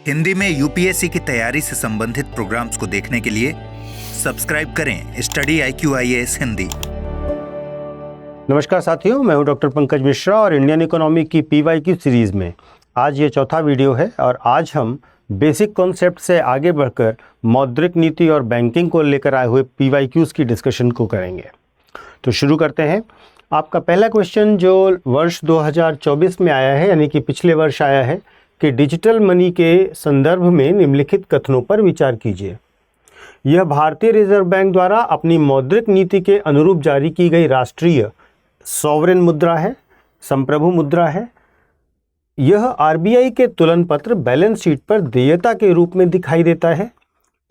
हिंदी में यूपीएससी की तैयारी से संबंधित प्रोग्राम्स को देखने के लिए सब्सक्राइब करें स्टडी IQIAS हिंदी। नमस्कार साथियों, मैं हूं डॉक्टर पंकज मिश्रा और इंडियन इकोनॉमी की PYQ सीरीज़ में आज ये चौथा वीडियो है और आज हम बेसिक कॉन्सेप्ट से आगे बढ़कर मौद्रिक नीति और बैंकिंग को लेकर आए हुए PYQs की डिस्कशन को करेंगे। तो शुरू करते हैं। आपका पहला क्वेश्चन जो वर्ष 2024 में आया है, यानी कि पिछले वर्ष आया है, कि डिजिटल मनी के संदर्भ में निम्नलिखित कथनों पर विचार कीजिए। यह भारतीय रिजर्व बैंक द्वारा अपनी मौद्रिक नीति के अनुरूप जारी की गई राष्ट्रीय सॉवरेन मुद्रा है, संप्रभु मुद्रा है। यह RBI के तुलन पत्र बैलेंस शीट पर देयता के रूप में दिखाई देता है।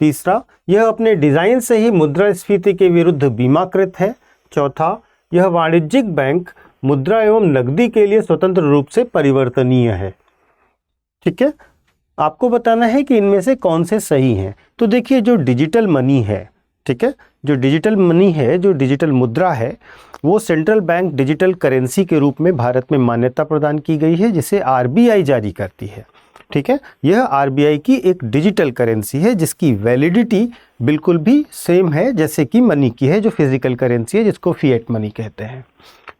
तीसरा, यह अपने डिजाइन से ही मुद्रास्फीति के विरुद्ध बीमाकृत है। चौथा, यह वाणिज्यिक बैंक मुद्रा एवं नकदी के लिए स्वतंत्र रूप से परिवर्तनीय है। ठीक है, आपको बताना है कि इनमें से कौन से सही हैं। तो देखिए, जो डिजिटल मनी है, ठीक है, जो डिजिटल मनी है, जो डिजिटल मुद्रा है, वो सेंट्रल बैंक डिजिटल करेंसी के रूप में भारत में मान्यता प्रदान की गई है, जिसे RBI जारी करती है। ठीक है, यह RBI की एक डिजिटल करेंसी है जिसकी वैलिडिटी बिल्कुल भी सेम है जैसे कि मनी की है, जो फिजिकल करेंसी है, जिसको फिएट मनी कहते हैं।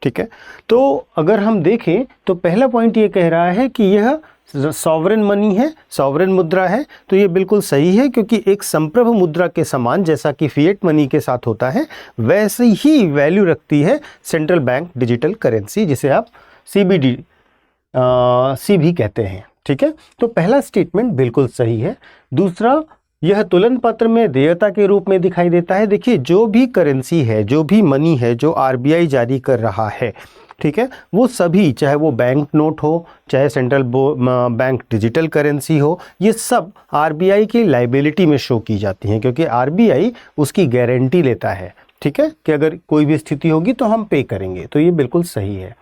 ठीक है, तो अगर हम देखें तो पहला पॉइंट ये कह रहा है कि यह सॉवरेन मनी है, सॉवरेन मुद्रा है, तो ये बिल्कुल सही है, क्योंकि एक संप्रभु मुद्रा के समान जैसा कि फिएट मनी के साथ होता है वैसे ही वैल्यू रखती है सेंट्रल बैंक डिजिटल करेंसी, जिसे आप CBDC भी कहते हैं। ठीक है, तो पहला स्टेटमेंट बिल्कुल सही है। दूसरा, यह तुलन पत्र में देयता के रूप में दिखाई देता है। देखिए, जो भी करेंसी है, जो भी मनी है जो RBI जारी कर रहा है, ठीक है, वो सभी, चाहे वो बैंक नोट हो, चाहे सेंट्रल बैंक डिजिटल करेंसी हो, ये सब RBI की लाइबिलिटी में शो की जाती हैं, क्योंकि RBI उसकी गारंटी लेता है। ठीक है, कि अगर कोई भी स्थिति होगी तो हम पे करेंगे, तो ये बिल्कुल सही है।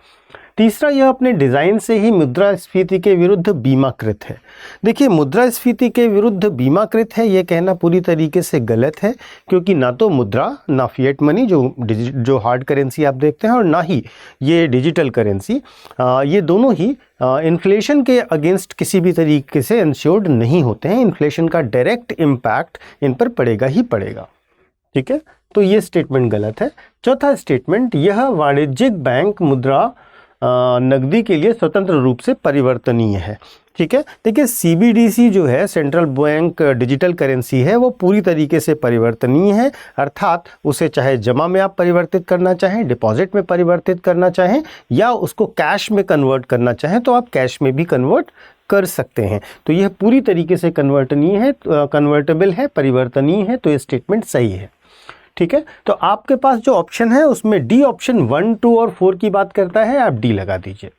तीसरा, यह अपने डिज़ाइन से ही मुद्रास्फीति के विरुद्ध बीमाकृत है। देखिए, मुद्रास्फीति के विरुद्ध बीमाकृत है, ये कहना पूरी तरीके से गलत है, क्योंकि ना तो मुद्रा, ना फिएट मनी जो हार्ड करेंसी आप देखते हैं, और ना ही ये डिजिटल करेंसी, ये दोनों ही इन्फ्लेशन के अगेंस्ट किसी भी तरीके से इंश्योर्ड नहीं होते हैं। इन्फ्लेशन का डायरेक्ट इम्पैक्ट इन पर पड़ेगा ही पड़ेगा। ठीक है, तो ये स्टेटमेंट गलत है। चौथा स्टेटमेंट, यह वाणिज्यिक बैंक मुद्रा नकदी के लिए स्वतंत्र रूप से परिवर्तनीय है। ठीक है, देखिए, CBDC जो है, सेंट्रल बैंक डिजिटल करेंसी है, वो पूरी तरीके से परिवर्तनीय है, अर्थात उसे चाहे जमा में आप परिवर्तित करना चाहें, डिपॉजिट में परिवर्तित करना चाहें, या उसको कैश में कन्वर्ट करना चाहें तो आप कैश में भी कन्वर्ट कर सकते हैं। तो यह पूरी तरीके से कन्वर्टेबल है, परिवर्तनीय है, तो ये स्टेटमेंट सही है। ठीक है, तो आपके पास जो ऑप्शन है उसमें डी ऑप्शन 1, 2 और 4 की बात करता है, आप डी लगा दीजिए।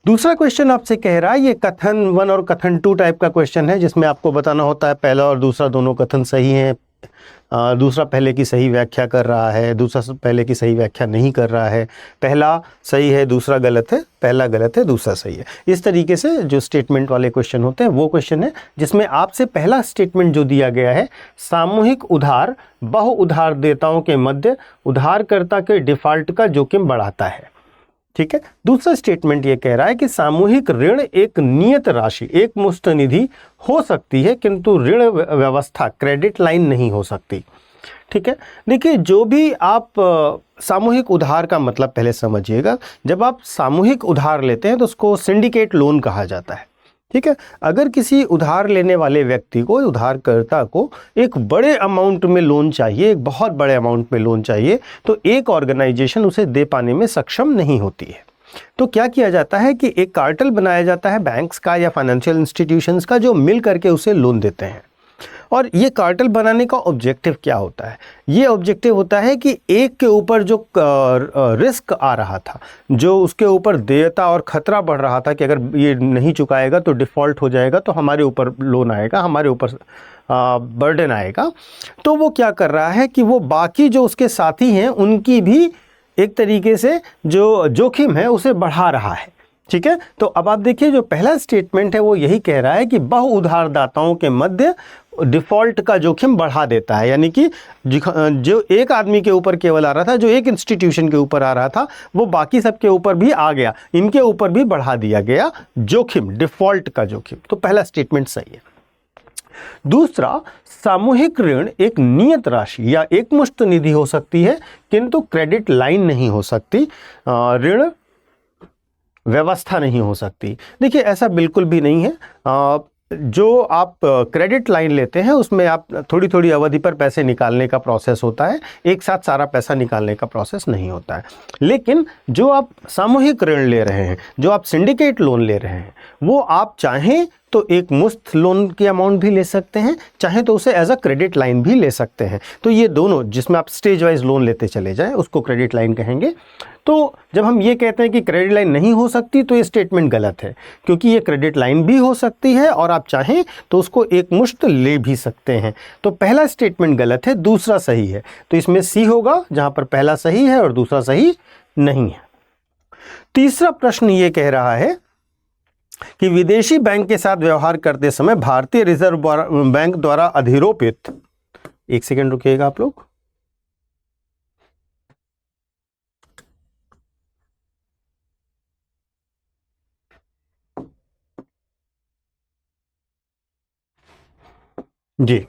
दूसरा क्वेश्चन आपसे कह रहा है, ये कथन 1 और कथन 2 टाइप का क्वेश्चन है, जिसमें आपको बताना होता है पहला और दूसरा दोनों कथन सही हैं, दूसरा पहले की सही व्याख्या कर रहा है, दूसरा पहले की सही व्याख्या नहीं कर रहा है, पहला सही है, दूसरा गलत है, पहला गलत है, दूसरा सही है। इस तरीके से जो स्टेटमेंट वाले क्वेश्चन होते हैं वो क्वेश्चन है जिसमें आपसे पहला स्टेटमेंट जो दिया गया है, सामूहिक उधार बहु उधारदेताओं के मध्य उधारकर्ता के डिफॉल्ट का जोखिम बढ़ाता है। ठीक है, दूसरा स्टेटमेंट ये कह रहा है कि सामूहिक ऋण एक नियत राशि, एक मुश्त निधि हो सकती है, किंतु ऋण व्यवस्था, क्रेडिट लाइन नहीं हो सकती। ठीक है, देखिए, जो भी आप सामूहिक उधार का मतलब पहले समझिएगा। जब आप सामूहिक उधार लेते हैं तो उसको सिंडिकेट लोन कहा जाता है। ठीक है, अगर किसी उधार लेने वाले व्यक्ति को, उधारकर्ता को एक बड़े अमाउंट में लोन चाहिए, एक बहुत बड़े अमाउंट में लोन चाहिए, तो एक ऑर्गेनाइजेशन उसे दे पाने में सक्षम नहीं होती है। तो क्या किया जाता है कि एक कार्टेल बनाया जाता है बैंक्स का या फाइनेंशियल इंस्टीट्यूशंस का, जो मिल करके उसे लोन देते हैं। और ये कार्टेल बनाने का ऑब्जेक्टिव क्या होता है? ये ऑब्जेक्टिव होता है कि एक के ऊपर जो रिस्क आ रहा था, जो उसके ऊपर देयता और खतरा बढ़ रहा था कि अगर ये नहीं चुकाएगा तो डिफ़ॉल्ट हो जाएगा, तो हमारे ऊपर लोन आएगा, हमारे ऊपर बर्डन आएगा, तो वो क्या कर रहा है कि वो बाकी जो उसके साथी हैं उनकी भी एक तरीके से जो जोखिम है उसे बढ़ा रहा है। ठीक है, तो अब आप देखिए, जो पहला स्टेटमेंट है वो यही कह रहा है कि बहु उधारदाताओं के मध्य डिफ़ॉल्ट का जोखिम बढ़ा देता है, यानी कि जो एक आदमी के ऊपर केवल आ रहा था, जो एक इंस्टीट्यूशन के ऊपर आ रहा था, वो बाकी सब के ऊपर भी आ गया, इनके ऊपर भी बढ़ा दिया गया जोखिम, डिफ़ॉल्ट का जोखिम। तो पहला स्टेटमेंट सही है। दूसरा, सामूहिक ऋण एक नियत राशि या एकमुश्त निधि हो सकती है, किंतु क्रेडिट लाइन नहीं हो सकती, ऋण व्यवस्था नहीं हो सकती। देखिए, ऐसा बिल्कुल भी नहीं है। जो आप क्रेडिट लाइन लेते हैं उसमें आप थोड़ी थोड़ी अवधि पर पैसे निकालने का प्रोसेस होता है, एक साथ सारा पैसा निकालने का प्रोसेस नहीं होता है। लेकिन जो आप सामूहिक ऋण ले रहे हैं, जो आप सिंडिकेट लोन ले रहे हैं, वो आप चाहें तो एक मुश्त लोन की अमाउंट भी ले सकते हैं, चाहे तो उसे एज अ क्रेडिट लाइन भी ले सकते हैं। तो ये दोनों, जिसमें आप स्टेज वाइज लोन लेते चले जाएं, उसको क्रेडिट लाइन कहेंगे। तो जब हम ये कहते हैं कि क्रेडिट लाइन नहीं हो सकती, तो ये स्टेटमेंट गलत है, क्योंकि ये क्रेडिट लाइन भी हो सकती है और आप चाहें तो उसको एक मुश्त ले भी सकते हैं। तो पहला स्टेटमेंट गलत है, दूसरा सही है। तो इसमें सी होगा, जहां पर पहला सही है और दूसरा सही नहीं है। तीसरा प्रश्न ये कह रहा है कि विदेशी बैंक के साथ व्यवहार करते समय भारतीय रिजर्व बैंक द्वारा अधिरोपित, एक सेकेंड रुकिएगा आप लोग, जी।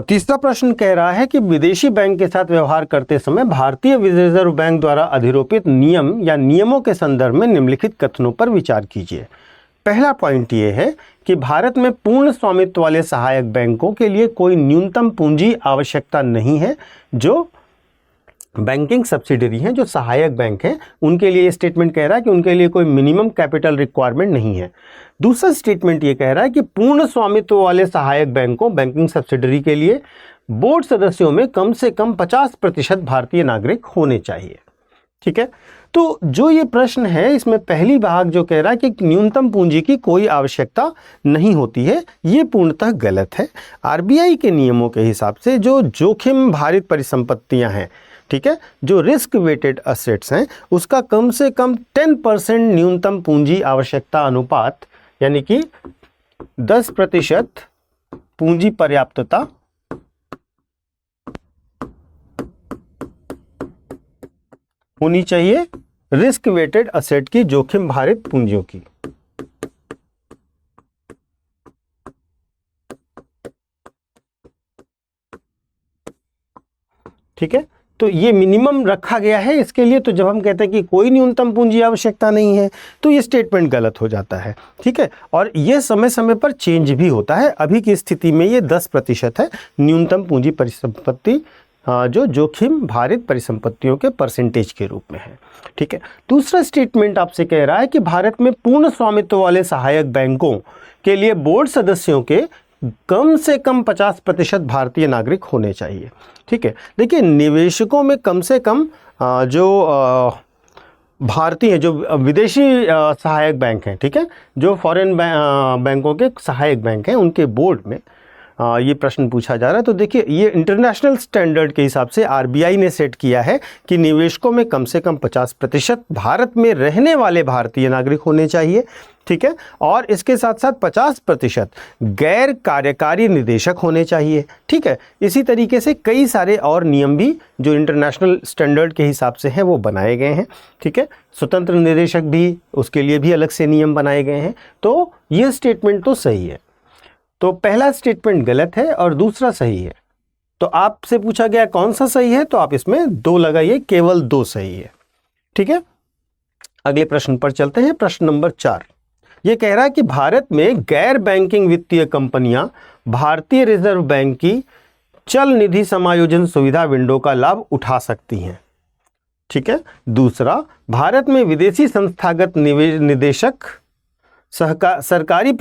तीसरा प्रश्न कह रहा है कि विदेशी बैंक के साथ व्यवहार करते समय भारतीय रिजर्व बैंक द्वारा अधिरोपित नियम या नियमों के संदर्भ में निम्नलिखित कथनों पर विचार कीजिए। पहला पॉइंट ये है कि भारत में पूर्ण स्वामित्व वाले सहायक बैंकों के लिए कोई न्यूनतम पूंजी आवश्यकता नहीं है। जो बैंकिंग सब्सिडरी हैं, जो सहायक बैंक हैं, उनके लिए ये स्टेटमेंट कह रहा है कि उनके लिए कोई मिनिमम कैपिटल रिक्वायरमेंट नहीं है। दूसरा स्टेटमेंट ये कह रहा है कि पूर्ण स्वामित्व वाले सहायक बैंकों, बैंकिंग सब्सिडरी के लिए बोर्ड सदस्यों में कम से कम 50% भारतीय नागरिक होने चाहिए। ठीक है, तो जो ये प्रश्न है, इसमें पहली भाग जो कह रहा है कि न्यूनतम पूंजी की कोई आवश्यकता नहीं होती है, ये पूर्णतः गलत है। आरबीआई के नियमों के हिसाब से जो जोखिम भारित परिसंपत्तियां हैं, ठीक है, जो रिस्क वेटेड असेट्स हैं, उसका कम से कम 10% न्यूनतम पूंजी आवश्यकता अनुपात, यानी कि 10% पूंजी पर्याप्तता होनी चाहिए रिस्क वेटेड असेट की, जोखिम भारित पूंजियों की। ठीक है, तो ये मिनिमम रखा गया है इसके लिए। तो जब हम कहते हैं कि कोई न्यूनतम पूंजी आवश्यकता नहीं है, तो ये स्टेटमेंट गलत हो जाता है। ठीक है, और ये समय समय पर चेंज भी होता है। अभी की स्थिति में ये 10% है न्यूनतम पूंजी परिसंपत्ति, जो जोखिम भारित परिसंपत्तियों के परसेंटेज के रूप में है। ठीक है, दूसरा स्टेटमेंट आपसे कह रहा है कि भारत में पूर्ण स्वामित्व वाले सहायक बैंकों के लिए बोर्ड सदस्यों के कम से कम 50% भारतीय नागरिक होने चाहिए। ठीक है, देखिए, निवेशकों में कम से कम जो भारतीय, जो विदेशी सहायक बैंक हैं, ठीक है, जो फॉरेन बैंकों के सहायक बैंक हैं, उनके बोर्ड में ये प्रश्न पूछा जा रहा है। तो देखिए, ये इंटरनेशनल स्टैंडर्ड के हिसाब से आरबीआई ने सेट किया है कि निवेशकों में कम से कम 50% भारत में रहने वाले भारतीय नागरिक होने चाहिए। ठीक है, और इसके साथ साथ 50% गैर कार्यकारी निदेशक होने चाहिए। ठीक है, इसी तरीके से कई सारे और नियम भी जो इंटरनेशनल स्टैंडर्ड के हिसाब से हैं वो बनाए गए हैं। ठीक है, स्वतंत्र निदेशक भी, उसके लिए भी अलग से नियम बनाए गए हैं। तो ये स्टेटमेंट तो सही है। तो पहला स्टेटमेंट गलत है और दूसरा सही है। तो आपसे पूछा गया कौन सा सही है, तो आप इसमें 2 लगाइए, केवल 2 सही है। ठीक है, अगले प्रश्न पर चलते हैं। प्रश्न नंबर 4 ये कह रहा है कि भारत में गैर बैंकिंग वित्तीय कंपनियां भारतीय रिजर्व बैंक की चल निधि समायोजन सुविधा विंडो का लाभ उठा सकती हैं। ठीक है, दूसरा, भारत में विदेशी संस्थागत निवेशक सरकारी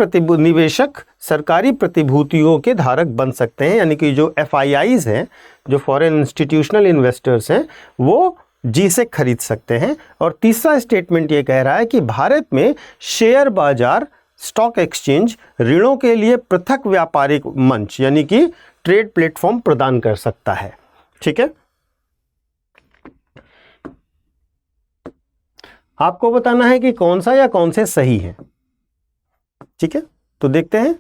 प्रतिभूतियों के धारक बन सकते हैं, यानी कि जो FIIs हैं, जो फॉरेन इंस्टीट्यूशनल इन्वेस्टर्स हैं, वो जी से खरीद सकते हैं। और तीसरा स्टेटमेंट ये कह रहा है कि भारत में शेयर बाजार, स्टॉक एक्सचेंज ऋणों के लिए पृथक व्यापारिक मंच, यानी कि ट्रेड प्लेटफॉर्म प्रदान कर सकता है। ठीक है, आपको बताना है कि कौन सा या कौन से सही है। ठीक है, तो देखते हैं।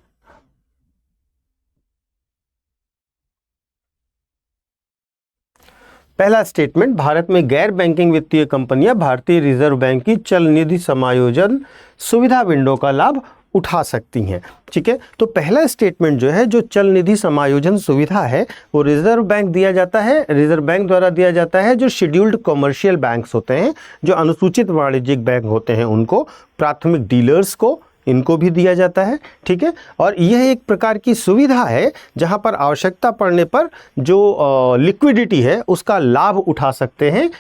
पहला स्टेटमेंट, भारत में गैर बैंकिंग वित्तीय कंपनियां भारतीय रिजर्व बैंक की चल निधि समायोजन सुविधा विंडो का लाभ उठा सकती हैं। ठीक है, तो पहला स्टेटमेंट जो है, जो चल निधि समायोजन सुविधा है वो रिजर्व बैंक दिया जाता है, रिजर्व बैंक द्वारा दिया जाता है। जो शेड्यूल्ड कॉमर्शियल बैंक्स होते हैं, जो अनुसूचित वाणिज्यिक बैंक होते हैं, उनको, प्राथमिक डीलर्स को, इनको भी दिया जाता है। ठीक है, और यह एक प्रकार की सुविधा है जहां पर आवश्यकता पड़ने पर जो लिक्विडिटी है उसका लाभ उठा सकते हैं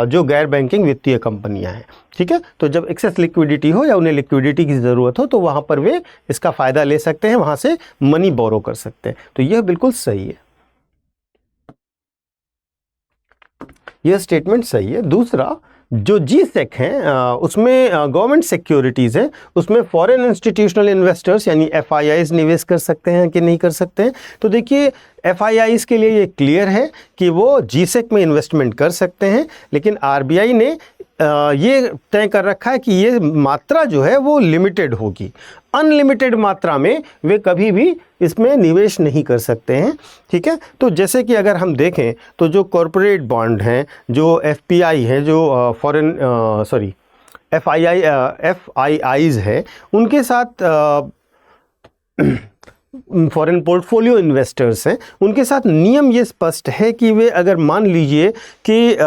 जो गैर बैंकिंग वित्तीय कंपनियां हैं। ठीक है, तो जब एक्सेस लिक्विडिटी हो या उन्हें लिक्विडिटी की ज़रूरत हो तो वहां पर वे इसका फ़ायदा ले सकते हैं, वहां से मनी बोरो कर सकते हैं। तो यह बिल्कुल सही है, यह स्टेटमेंट सही है। दूसरा, जो GSEC हैं उसमें गवर्नमेंट सिक्योरिटीज़ हैं, उसमें फॉरेन इंस्टीट्यूशनल इन्वेस्टर्स यानी FIIs निवेश कर सकते हैं कि नहीं कर सकते हैं। तो देखिए, FIIs के लिए ये क्लियर है कि वो GSEC में इन्वेस्टमेंट कर सकते हैं, लेकिन RBI ने ये तय कर रखा है कि ये मात्रा जो है वो लिमिटेड होगी, अनलिमिटेड मात्रा में वे कभी भी इसमें निवेश नहीं कर सकते हैं। ठीक है, तो जैसे कि अगर हम देखें तो जो कॉरपोरेट बॉन्ड हैं, जो FPI हैं, जो FIIs है, उनके साथ फॉरेन पोर्टफोलियो इन्वेस्टर्स हैं, उनके साथ नियम ये स्पष्ट है कि वे अगर मान लीजिए कि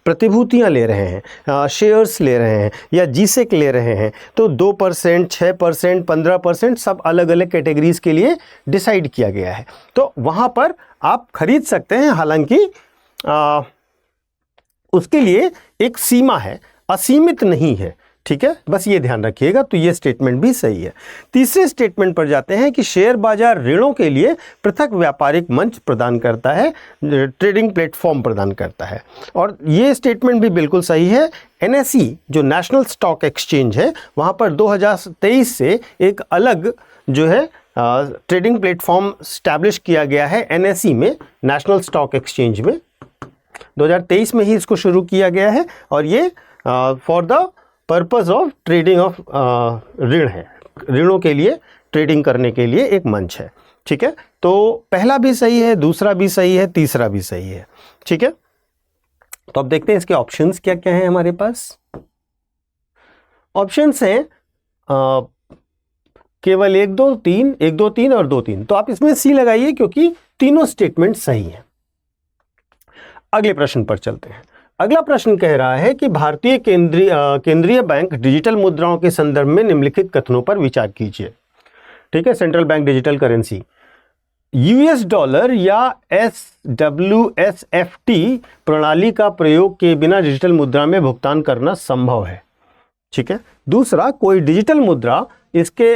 प्रतिभूतियां ले रहे हैं, शेयर्स ले रहे हैं या GSEC ले रहे हैं, तो 2%, 6%, 15% सब अलग अलग कैटेगरीज के लिए डिसाइड किया गया है। तो वहाँ पर आप खरीद सकते हैं, हालांकि उसके लिए एक सीमा है, असीमित नहीं है। ठीक है, बस ये ध्यान रखिएगा। तो ये स्टेटमेंट भी सही है। तीसरे स्टेटमेंट पर जाते हैं कि शेयर बाजार ऋणों के लिए पृथक व्यापारिक मंच प्रदान करता है, ट्रेडिंग प्लेटफॉर्म प्रदान करता है, और ये स्टेटमेंट भी बिल्कुल सही है। NSE जो नेशनल स्टॉक एक्सचेंज है, वहाँ पर 2023 से एक अलग जो है ट्रेडिंग प्लेटफॉर्म स्टैब्लिश किया गया है NSE में, नेशनल स्टॉक एक्सचेंज में 2023 में ही इसको शुरू किया गया है, और ये for the purpose of trading of ऋण है, ऋणों के लिए ट्रेडिंग करने के लिए एक मंच है। ठीक है, तो पहला भी सही है, दूसरा भी सही है, तीसरा भी सही है। ठीक है, तो अब देखते हैं इसके ऑप्शंस क्या क्या हैं हमारे पास। ऑप्शंस हैं केवल 1 2 3, 1 2 3 और 2 3। तो आप इसमें C लगाइए क्योंकि तीनों स्टेटमेंट सही हैं। अगले प्रश्न पर चलते हैं। अगला प्रश्न कह रहा है कि भारतीय केंद्रीय बैंक डिजिटल मुद्राओं के संदर्भ में निम्नलिखित कथनों पर विचार कीजिए। ठीक है, सेंट्रल बैंक डिजिटल करेंसी, $, या SWSFT प्रणाली का प्रयोग किए बिना डिजिटल मुद्रा में भुगतान करना संभव है। ठीक है, दूसरा, कोई डिजिटल मुद्रा इसके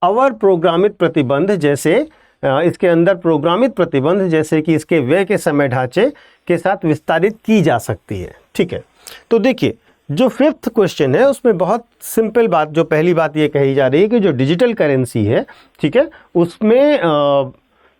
प्रोग्रामित प्रतिबंध जैसे इसके अंदर प्रोग्रामित प्रतिबंध जैसे कि इसके व्यय के समय ढांचे के साथ विस्तारित की जा सकती है। ठीक है, तो देखिए, जो 5th क्वेश्चन है उसमें बहुत सिंपल बात, जो पहली बात ये कही जा रही है कि जो डिजिटल करेंसी है, ठीक है, उसमें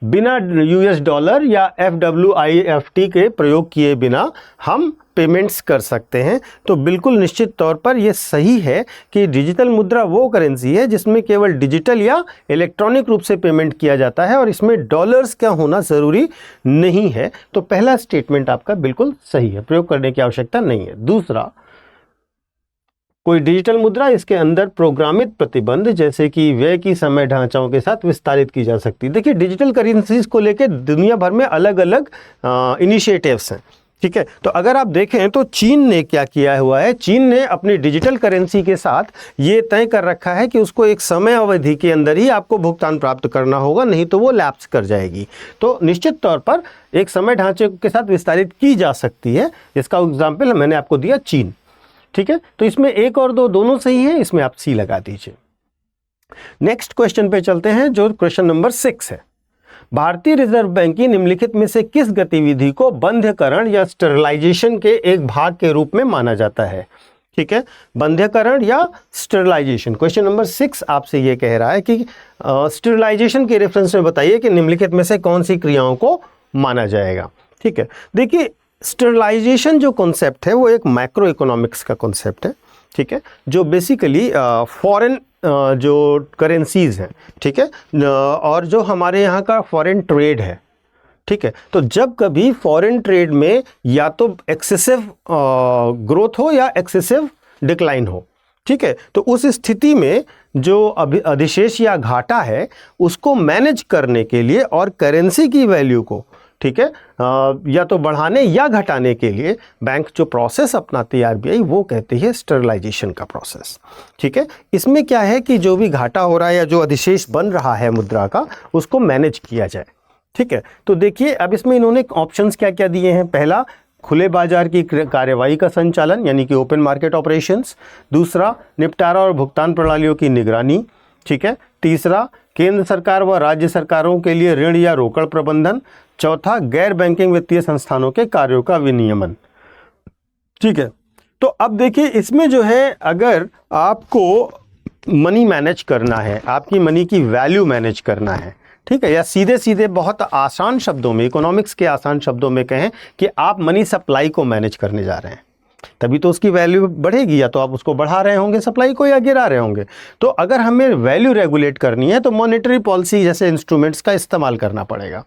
बिना $, या FWIFT के प्रयोग किए बिना हम पेमेंट्स कर सकते हैं। तो बिल्कुल निश्चित तौर पर यह सही है कि डिजिटल मुद्रा वो करेंसी है जिसमें केवल डिजिटल या इलेक्ट्रॉनिक रूप से पेमेंट किया जाता है और इसमें डॉलर्स का होना ज़रूरी नहीं है। तो पहला स्टेटमेंट आपका बिल्कुल सही है, प्रयोग करने की आवश्यकता नहीं है। दूसरा, कोई डिजिटल मुद्रा इसके अंदर प्रोग्रामित प्रतिबंध जैसे कि व्यय की समय ढांचाओं के साथ विस्तारित की जा सकती है। देखिए, डिजिटल करेंसीज को लेकर दुनिया भर में अलग अलग इनिशिएटिव्स हैं। ठीक है, तो अगर आप देखें तो चीन ने क्या किया हुआ है, चीन ने अपनी डिजिटल करेंसी के साथ ये तय कर रखा है कि उसको एक समय अवधि के अंदर ही आपको भुगतान प्राप्त करना होगा, नहीं तो वो लैप्स कर जाएगी। तो निश्चित तौर पर एक समय ढांचे के साथ विस्तारित की जा सकती है। इसका एग्जाम्पल मैंने आपको दिया, चीन। ठीक है, तो इसमें 1 और 2 दोनों सही हैं, इसमें आप C लगा दीजिए। नेक्स्ट क्वेश्चन पे चलते हैं, जो क्वेश्चन नंबर 6 है। भारतीय रिजर्व बैंक की निम्नलिखित में से किस गतिविधि को बंध्यकरण या स्टेरिलाइजेशन के एक भाग के रूप में माना जाता है? ठीक है, बंध्यकरण या स्टेरिलाइजेशन। क्वेश्चन नंबर 6 आपसे ये कह रहा है कि स्टेरिलाइजेशन के रेफरेंस में बताइए कि निम्नलिखित में से कौन सी क्रियाओं को माना जाएगा। ठीक है, देखिए, स्टेरिलाइजेशन जो कॉन्सेप्ट है वो एक मैक्रो इकोनॉमिक्स का कॉन्सेप्ट है। ठीक है, जो बेसिकली फॉरेन जो करेंसीज हैं, ठीक है, और जो हमारे यहाँ का फॉरेन ट्रेड है, ठीक है। तो जब कभी फॉरेन ट्रेड में या तो एक्सेसिव ग्रोथ हो या एक्सेसिव डिक्लाइन हो, ठीक है, तो उस स्थिति में जो अधिशेष या घाटा है उसको मैनेज करने के लिए और करेंसी की वैल्यू को, ठीक है, या तो बढ़ाने या घटाने के लिए बैंक जो प्रोसेस अपनाती है आरबीआई वो कहती है स्टेरलाइजेशन का प्रोसेस। ठीक है, इसमें क्या है कि जो भी घाटा हो रहा है या जो अधिशेष बन रहा है मुद्रा का उसको मैनेज किया जाए। ठीक है, तो देखिए अब इसमें इन्होंने ऑप्शंस क्या क्या दिए हैं। पहला, खुले बाजार की कार्यवाही का संचालन यानी कि ओपन मार्केट ऑपरेशंस। दूसरा, निपटारा और भुगतान प्रणालियों की निगरानी। ठीक है, तीसरा, केंद्र सरकार व राज्य सरकारों के लिए ऋण या रोकड़ प्रबंधन। चौथा, गैर बैंकिंग वित्तीय संस्थानों के कार्यों का विनियमन। ठीक है, तो अब देखिए इसमें जो है अगर आपको मनी मैनेज करना है, आपकी मनी की वैल्यू मैनेज करना है, ठीक है, या सीधे सीधे बहुत आसान शब्दों में, इकोनॉमिक्स के आसान शब्दों में कहें कि आप मनी सप्लाई को मैनेज करने जा रहे हैं, तभी तो उसकी वैल्यू बढ़ेगी। या तो आप उसको बढ़ा रहे होंगे सप्लाई को या गिरा रहे होंगे। तो अगर हमें वैल्यू रेगुलेट करनी है तो मॉनेटरी पॉलिसी जैसे इंस्ट्रूमेंट्स का इस्तेमाल करना पड़ेगा।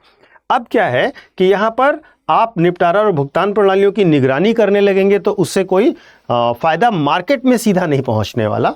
अब क्या है कि यहाँ पर आप निपटारा और भुगतान प्रणालियों की निगरानी करने लगेंगे तो उससे कोई फायदा मार्केट में सीधा नहीं पहुँचने वाला।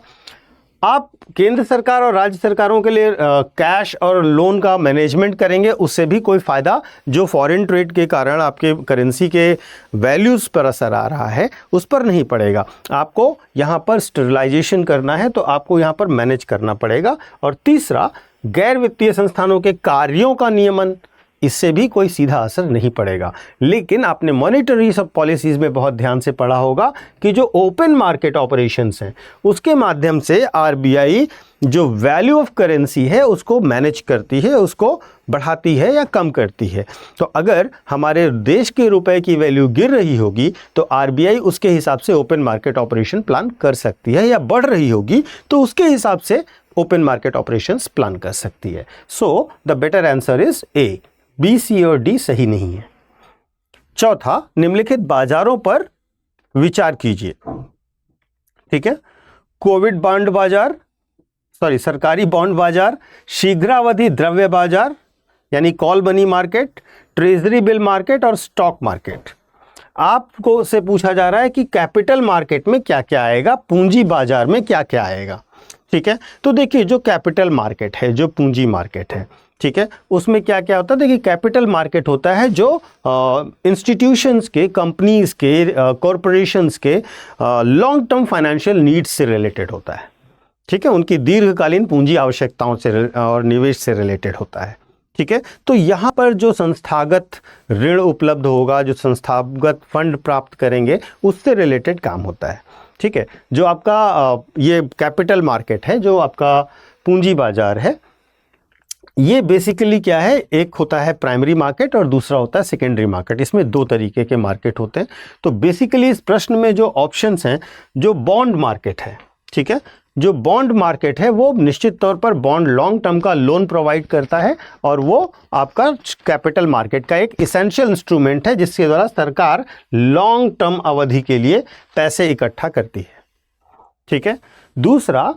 आप केंद्र सरकार और राज्य सरकारों के लिए कैश और लोन का मैनेजमेंट करेंगे, उससे भी कोई फ़ायदा जो फॉरेन ट्रेड के कारण आपके करेंसी के वैल्यूज़ पर असर आ रहा है उस पर नहीं पड़ेगा। आपको यहाँ पर स्टेरलाइजेशन करना है तो आपको यहाँ पर मैनेज करना पड़ेगा। और तीसरा, गैर वित्तीय संस्थानों के कार्यों का नियमन, इससे भी कोई सीधा असर नहीं पड़ेगा। लेकिन आपने मॉनेटरी सब पॉलिसीज में बहुत ध्यान से पढ़ा होगा कि जो ओपन मार्केट ऑपरेशंस हैं उसके माध्यम से आरबीआई जो वैल्यू ऑफ करेंसी है उसको मैनेज करती है, उसको बढ़ाती है या कम करती है। तो अगर हमारे देश के रुपए की वैल्यू गिर रही होगी तो आरबीआई उसके हिसाब से ओपन मार्केट ऑपरेशन प्लान कर सकती है, या बढ़ रही होगी तो उसके हिसाब से ओपन मार्केट ऑपरेशंस प्लान कर सकती है। So the better answer is A. B, C और डी सही नहीं है। चौथा, निम्नलिखित बाजारों पर विचार कीजिए। ठीक है, कोविड बॉन्ड बाजार, सरकारी बॉन्ड बाजार, शीघ्रावधि द्रव्य बाजार यानी call money market, treasury bill market और स्टॉक मार्केट। आपको से पूछा जा रहा है कि कैपिटल मार्केट में क्या क्या आएगा, पूंजी बाजार में क्या क्या आएगा। ठीक है, तो देखिए जो कैपिटल मार्केट है, जो पूंजी मार्केट है, ठीक है, उसमें क्या क्या होता है। देखिए कैपिटल मार्केट होता है जो इंस्टीट्यूशंस के, कंपनीज के, कॉरपोरेशंस के लॉन्ग टर्म फाइनेंशियल नीड्स से रिलेटेड होता है। ठीक है, उनकी दीर्घकालीन पूंजी आवश्यकताओं से और निवेश से रिलेटेड होता है। ठीक है, तो यहाँ पर जो संस्थागत ऋण उपलब्ध होगा, जो संस्थागत फंड प्राप्त करेंगे, उससे रिलेटेड काम होता है। ठीक है, जो आपका ये कैपिटल मार्केट है, जो आपका पूंजी बाजार है, ये बेसिकली क्या है, एक होता है प्राइमरी मार्केट और दूसरा होता है सेकेंडरी मार्केट। इसमें दो तरीके के मार्केट होते हैं। तो बेसिकली इस प्रश्न में जो ऑप्शंस हैं, जो बॉन्ड मार्केट है, ठीक है, जो बॉन्ड मार्केट है वो निश्चित तौर पर बॉन्ड लॉन्ग टर्म का लोन प्रोवाइड करता है और वो आपका कैपिटल मार्केट का एक इसेंशियल इंस्ट्रूमेंट है जिसके द्वारा सरकार लॉन्ग टर्म अवधि के लिए पैसे इकट्ठा करती है। ठीक है, दूसरा,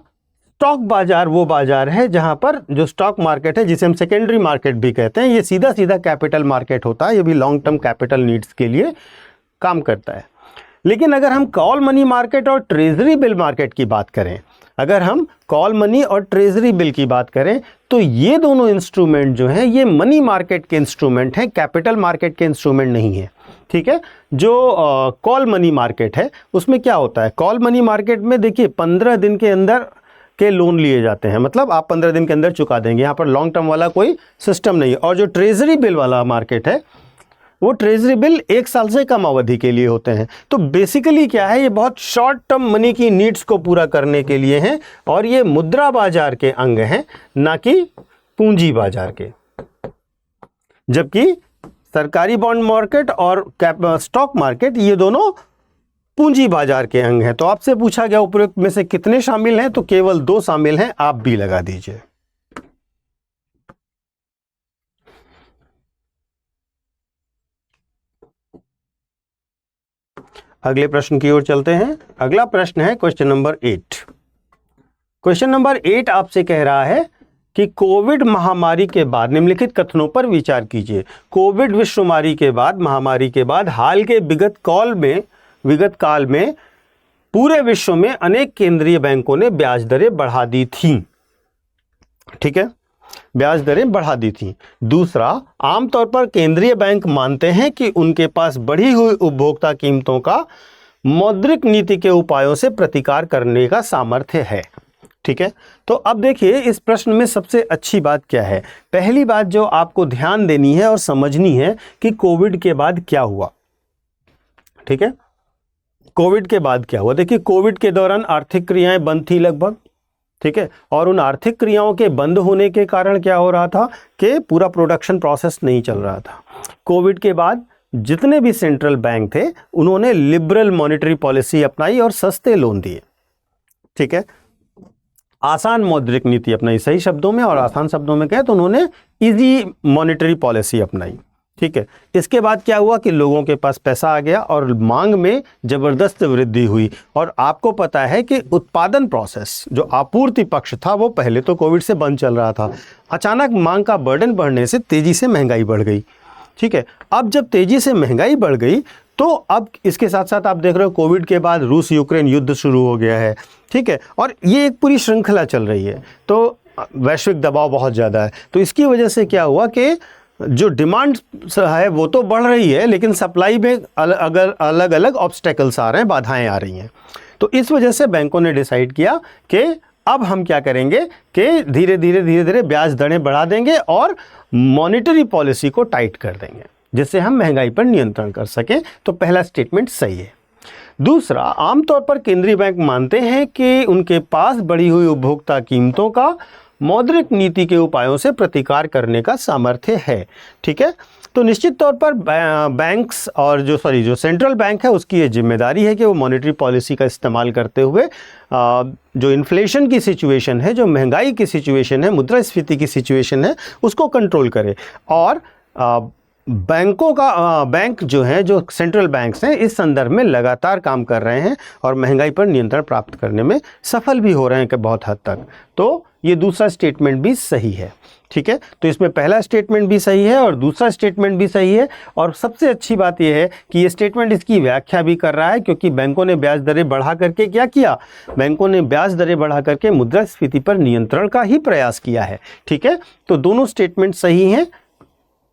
स्टॉक बाजार वो बाजार है जहां पर जो स्टॉक मार्केट है, जिसे हम सेकेंडरी मार्केट भी कहते हैं, ये सीधा सीधा कैपिटल मार्केट होता है। ये भी लॉन्ग टर्म कैपिटल नीड्स के लिए काम करता है। लेकिन अगर हम कॉल मनी मार्केट और ट्रेजरी बिल मार्केट की बात करें, अगर हम कॉल मनी और ट्रेजरी बिल की बात करें तो ये दोनों इंस्ट्रूमेंट जो हैं ये मनी मार्केट के इंस्ट्रूमेंट हैं, कैपिटल मार्केट के इंस्ट्रूमेंट नहीं है। ठीक है, जो कॉल मनी मार्केट है उसमें क्या होता है, कॉल मनी मार्केट में देखिए 15 दिन के अंदर के लोन लिए जाते हैं, मतलब आप 15 दिन के अंदर चुका देंगे। यहाँ पर लॉन्ग टर्म वाला कोई सिस्टम नहीं है। और जो ट्रेजरी बिल वाला मार्केट है वो ट्रेजरी बिल 1 साल से कम अवधि के लिए होते हैं। तो बेसिकली क्या है, ये बहुत शॉर्ट टर्म मनी की नीड्स को पूरा करने के लिए हैं और ये मुद्रा बाजार के अंग हैं, ना कि पूंजी बाजार के। जबकि सरकारी बॉन्ड मार्केट और स्टॉक मार्केट ये दोनों पूंजी बाजार के अंग हैं। तो आपसे पूछा गया उपरोक्त में से कितने शामिल हैं, तो केवल 2 शामिल हैं, आप भी लगा दीजिए। अगले प्रश्न की ओर चलते हैं। अगला प्रश्न है क्वेश्चन नंबर 8। क्वेश्चन नंबर 8 आपसे कह रहा है कि कोविड महामारी के बाद निम्नलिखित कथनों पर विचार कीजिए। कोविड विश्वमारी के बाद, महामारी के बाद हाल के विगत काल में पूरे विश्व में अनेक केंद्रीय बैंकों ने ब्याज दरें बढ़ा दी थीं। ठीक है, ब्याज दरें बढ़ा दी थी। दूसरा, आमतौर पर केंद्रीय बैंक मानते हैं कि उनके पास बढ़ी हुई उपभोक्ता कीमतों का मौद्रिक नीति के उपायों से प्रतिकार करने का सामर्थ्य है। ठीक है, तो अब देखिए इस प्रश्न में सबसे अच्छी बात क्या है। पहली बात जो आपको ध्यान देनी है और समझनी है कि कोविड के बाद क्या हुआ। ठीक है, कोविड के बाद क्या हुआ। देखिए, कोविड के दौरान आर्थिक क्रियाएं बंद थी लगभग। ठीक है, और उन आर्थिक क्रियाओं के बंद होने के कारण क्या हो रहा था कि पूरा प्रोडक्शन प्रोसेस नहीं चल रहा था। कोविड के बाद जितने भी सेंट्रल बैंक थे उन्होंने लिबरल मॉनेटरी पॉलिसी अपनाई और सस्ते लोन दिए। ठीक है, आसान मौद्रिक नीति अपनाई, सही शब्दों में और आसान शब्दों में कहें तो उन्होंने इजी मॉनेटरी पॉलिसी अपनाई। ठीक है, इसके बाद क्या हुआ कि लोगों के पास पैसा आ गया और मांग में जबरदस्त वृद्धि हुई। और आपको पता है कि उत्पादन प्रोसेस, जो आपूर्ति पक्ष था, वो पहले तो कोविड से बंद चल रहा था। अचानक मांग का बर्डन बढ़ने से तेजी से महंगाई बढ़ गई। ठीक है, अब जब तेजी से महंगाई बढ़ गई तो अब इसके साथ साथ आप देख रहे हो कोविड के बाद रूस यूक्रेन युद्ध शुरू हो गया है। ठीक है, और ये एक पूरी श्रृंखला चल रही है, तो वैश्विक दबाव बहुत ज़्यादा है। तो इसकी वजह से क्या हुआ कि जो डिमांड है वो तो बढ़ रही है, लेकिन सप्लाई में अलग अलग ऑब्स्टेकल्स आ रहे हैं, बाधाएं आ रही हैं। तो इस वजह से बैंकों ने डिसाइड किया कि अब हम क्या करेंगे कि धीरे धीरे ब्याज दरें बढ़ा देंगे और मॉनेटरी पॉलिसी को टाइट कर देंगे, जिससे हम महंगाई पर नियंत्रण कर सकें। तो पहला स्टेटमेंट सही है। दूसरा, आमतौर पर केंद्रीय बैंक मानते हैं कि उनके पास बढ़ी हुई उपभोक्ता कीमतों का मौद्रिक नीति के उपायों से प्रतिकार करने का सामर्थ्य है। ठीक है, तो निश्चित तौर पर बैंक्स और जो सेंट्रल बैंक है उसकी ये जिम्मेदारी है कि वो मॉनेटरी पॉलिसी का इस्तेमाल करते हुए जो इन्फ्लेशन की सिचुएशन है, जो महंगाई की सिचुएशन है, मुद्रास्फीति की सिचुएशन है, उसको कंट्रोल करे। और बैंक जो हैं, जो सेंट्रल बैंक्स हैं, इस संदर्भ में लगातार काम कर रहे हैं और महंगाई पर नियंत्रण प्राप्त करने में सफल भी हो रहे हैं कि बहुत हद तक। तो ये दूसरा स्टेटमेंट भी सही है। ठीक है, तो इसमें पहला स्टेटमेंट भी सही है और दूसरा स्टेटमेंट भी सही है। और सबसे अच्छी बात यह है कि ये स्टेटमेंट इसकी व्याख्या भी कर रहा है, क्योंकि बैंकों ने ब्याज दरें बढ़ा करके क्या किया, बैंकों ने ब्याज दरें बढ़ा करके मुद्रास्फीति पर नियंत्रण का ही प्रयास किया है। ठीक है, तो दोनों स्टेटमेंट सही हैं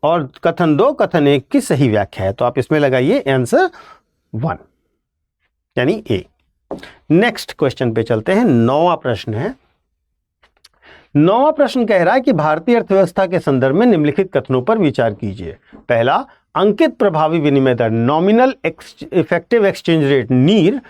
और कथन 2 कथन 1 की सही व्याख्या है। तो आप इसमें लगाइए आंसर 1 यानी ए। नेक्स्ट क्वेश्चन पे चलते हैं। 9वां प्रश्न है। 9वां प्रश्न कह रहा है कि भारतीय अर्थव्यवस्था के संदर्भ में निम्नलिखित कथनों पर विचार कीजिए। पहला, अंकित प्रभावी विनिमय दर नॉमिनल इफेक्टिव एक्सचेंज रेट नीर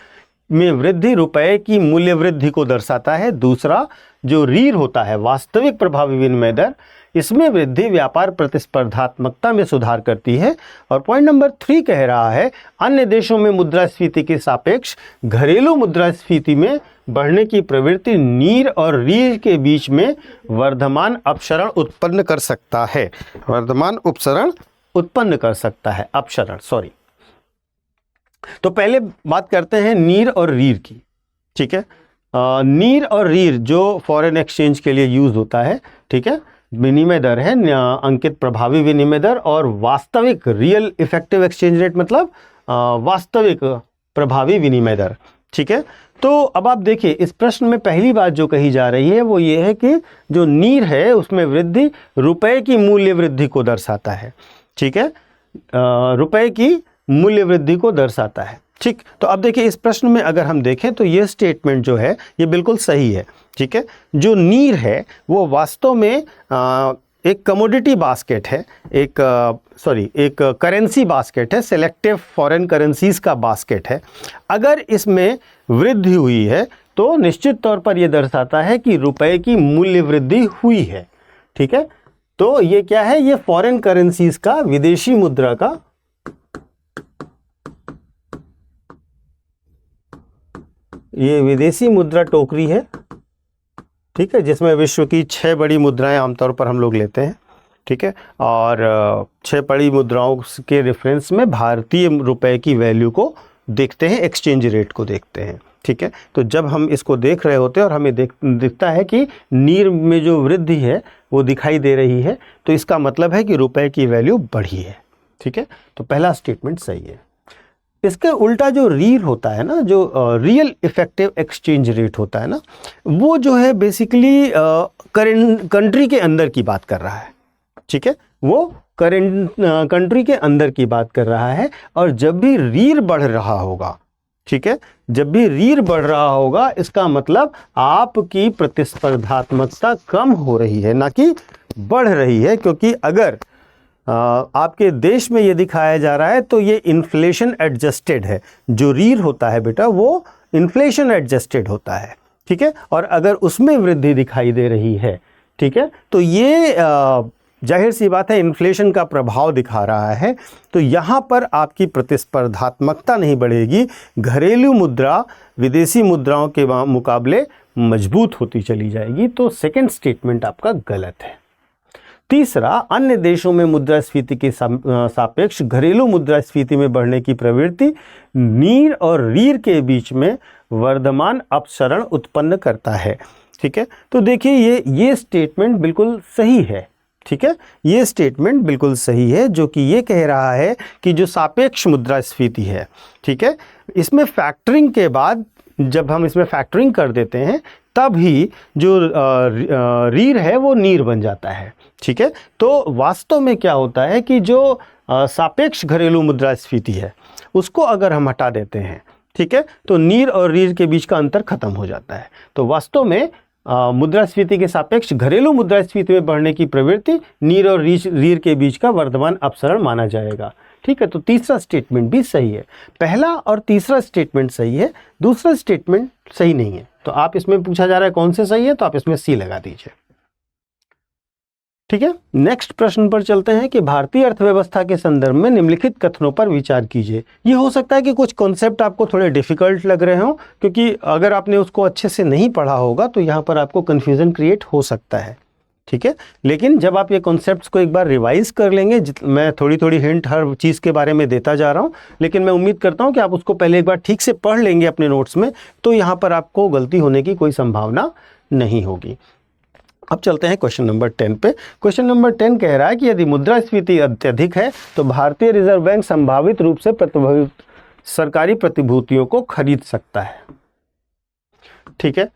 में वृद्धि रुपए की मूल्य वृद्धि को दर्शाता है। दूसरा, जो रीर होता है वास्तविक प्रभावी विनिमय दर, इसमें वृद्धि व्यापार प्रतिस्पर्धात्मकता में सुधार करती है। और पॉइंट नंबर 3 कह रहा है अन्य देशों में मुद्रास्फीति के सापेक्ष घरेलू मुद्रास्फीति में बढ़ने की प्रवृत्ति नीर और रीर के बीच में वर्धमान अपसरण उत्पन्न कर सकता है। वर्धमान उपसरण उत्पन्न कर सकता है, अपसरण सॉरी। तो पहले बात करते हैं नीर और रीर की। ठीक है, नीर और रीर जो फॉरेन एक्सचेंज के लिए यूज होता है। ठीक है, विनिमय दर है अंकित प्रभावी विनिमय दर और वास्तविक रियल इफेक्टिव एक्सचेंज रेट मतलब वास्तविक प्रभावी विनिमय दर। ठीक है, तो अब आप देखिए इस प्रश्न में पहली बात जो कही जा रही है वो ये है कि जो नीर है उसमें वृद्धि रुपए की मूल्य वृद्धि को दर्शाता है। ठीक है, रुपए की मूल्य वृद्धि को दर्शाता है। ठीक, तो अब देखिए इस प्रश्न में अगर हम देखें तो ये स्टेटमेंट जो है ये बिल्कुल सही है। ठीक है, जो नीर है वो वास्तव में एक कमोडिटी बास्केट है, एक करेंसी बास्केट है, सेलेक्टिव फॉरेन करेंसीज का बास्केट है। अगर इसमें वृद्धि हुई है तो निश्चित तौर पर यह दर्शाता है कि रुपए की मूल्य वृद्धि हुई है। ठीक है, तो ये क्या है, ये फॉरेन करेंसीज का, विदेशी मुद्रा का ये विदेशी मुद्रा टोकरी है। ठीक है, जिसमें विश्व की 6 बड़ी मुद्राएं आमतौर पर हम लोग लेते हैं। ठीक है, और 6 बड़ी मुद्राओं के रेफरेंस में भारतीय रुपए की वैल्यू को देखते हैं, एक्सचेंज रेट को देखते हैं। ठीक है। तो जब हम इसको देख रहे होते हैं और हमें दिखता है कि नीर में जो वृद्धि है वो दिखाई दे रही है, तो इसका मतलब है कि रुपए की वैल्यू बढ़ी है। ठीक है, तो पहला स्टेटमेंट सही है। इसके उल्टा जो रीर होता है ना, जो रियल इफेक्टिव एक्सचेंज रेट होता है ना, वो जो है बेसिकली कंट्री के अंदर की बात कर रहा है। ठीक है, वो कंट्री के अंदर की बात कर रहा है। और जब भी रीर बढ़ रहा होगा, ठीक है, जब भी रीर बढ़ रहा होगा, इसका मतलब आपकी प्रतिस्पर्धात्मकता कम हो रही है, ना कि बढ़ रही है। क्योंकि अगर आपके देश में ये दिखाया जा रहा है तो ये इन्फ्लेशन एडजस्टेड है। जो रीर होता है बेटा वो इन्फ्लेशन एडजस्टेड होता है। ठीक है, और अगर उसमें वृद्धि दिखाई दे रही है, ठीक है, तो ये जाहिर सी बात है इन्फ्लेशन का प्रभाव दिखा रहा है। तो यहाँ पर आपकी प्रतिस्पर्धात्मकता नहीं बढ़ेगी, घरेलू मुद्रा विदेशी मुद्राओं के मुकाबले मजबूत होती चली जाएगी। तो सेकंड स्टेटमेंट आपका गलत है। तीसरा, अन्य देशों में मुद्रास्फीति के सापेक्ष घरेलू मुद्रास्फीति में बढ़ने की प्रवृत्ति नीर और रीर के बीच में वर्धमान अपसरण उत्पन्न करता है। ठीक है, तो देखिए ये स्टेटमेंट बिल्कुल सही है। ठीक है, ये स्टेटमेंट बिल्कुल सही है, जो कि ये कह रहा है कि जो सापेक्ष मुद्रास्फीति है, ठीक है, इसमें फैक्टरिंग के बाद जब हम इसमें फैक्टरिंग कर देते हैं तब ही जो रीर है वो नीर बन जाता है। ठीक है, तो वास्तव में क्या होता है कि जो सापेक्ष घरेलू मुद्रास्फीति है उसको अगर हम हटा देते हैं, ठीक है, तो नीर और रीर के बीच का अंतर खत्म हो जाता है। तो वास्तव में मुद्रास्फीति के सापेक्ष घरेलू मुद्रास्फीति में बढ़ने की प्रवृत्ति नीर और रीर के बीच का वर्धमान अपसरण माना जाएगा। ठीक है, तो तीसरा स्टेटमेंट भी सही है। पहला और तीसरा स्टेटमेंट सही है, दूसरा स्टेटमेंट सही नहीं है। तो आप इसमें पूछा जा रहा है कौन से सही है, तो आप इसमें सी लगा दीजिए। ठीक है, नेक्स्ट प्रश्न पर चलते हैं कि भारतीय अर्थव्यवस्था के संदर्भ में निम्नलिखित कथनों पर विचार कीजिए। ये हो सकता है कि कुछ कॉन्सेप्ट आपको थोड़े डिफिकल्ट लग रहे हो, क्योंकि अगर आपने उसको अच्छे से नहीं पढ़ा होगा तो यहाँ पर आपको कन्फ्यूजन क्रिएट हो सकता है। ठीक है, लेकिन जब आप ये कॉन्सेप्ट्स को एक बार रिवाइज कर लेंगे, मैं थोड़ी थोड़ी हिंट हर चीज़ के बारे में देता जा रहा हूँ, लेकिन मैं उम्मीद करता हूँ कि आप उसको पहले एक बार ठीक से पढ़ लेंगे अपने नोट्स में, तो यहाँ पर आपको गलती होने की कोई संभावना नहीं होगी। अब चलते हैं क्वेश्चन नंबर 10 पे। क्वेश्चन नंबर 10 कह रहा है कि यदि मुद्रास्फीति अत्यधिक है तो भारतीय रिजर्व बैंक संभावित रूप से सरकारी प्रतिभूतियों को खरीद सकता है। ठीक है,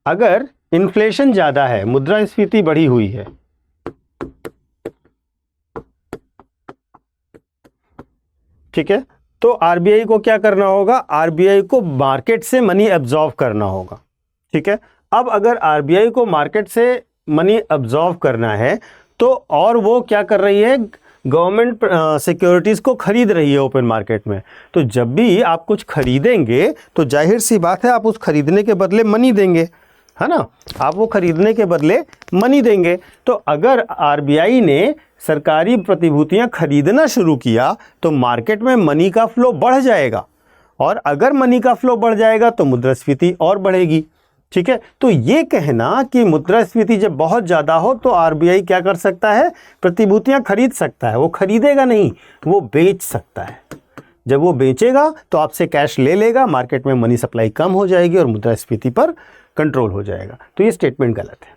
अगर इन्फ्लेशन ज़्यादा है, मुद्रास्फीति बढ़ी हुई है, ठीक है, तो आरबीआई को क्या करना होगा, आरबीआई को मार्केट से मनी एब्जॉर्व करना होगा। ठीक है, अब अगर आरबीआई को मार्केट से मनी एब्जॉर्व करना है तो और वो क्या कर रही है, गवर्नमेंट सिक्योरिटीज़ को खरीद रही है ओपन मार्केट में। तो जब भी आप कुछ खरीदेंगे तो जाहिर सी बात है आप उस खरीदने के बदले मनी देंगे, है ना, आप वो खरीदने के बदले मनी देंगे। तो अगर आरबीआई ने सरकारी प्रतिभूतियां खरीदना शुरू किया तो मार्केट में मनी का फ्लो बढ़ जाएगा, और अगर मनी का फ्लो बढ़ जाएगा तो मुद्रास्फीति और बढ़ेगी। ठीक है, तो ये कहना कि मुद्रास्फीति जब बहुत ज़्यादा हो तो आरबीआई क्या कर सकता है, प्रतिभूतियां खरीद सकता है। वो खरीदेगा नहीं, वो बेच सकता है। जब वो बेचेगा तो आपसे कैश ले लेगा, मार्केट में मनी सप्लाई कम हो जाएगी और मुद्रास्फीति पर कंट्रोल हो जाएगा। तो ये स्टेटमेंट गलत है।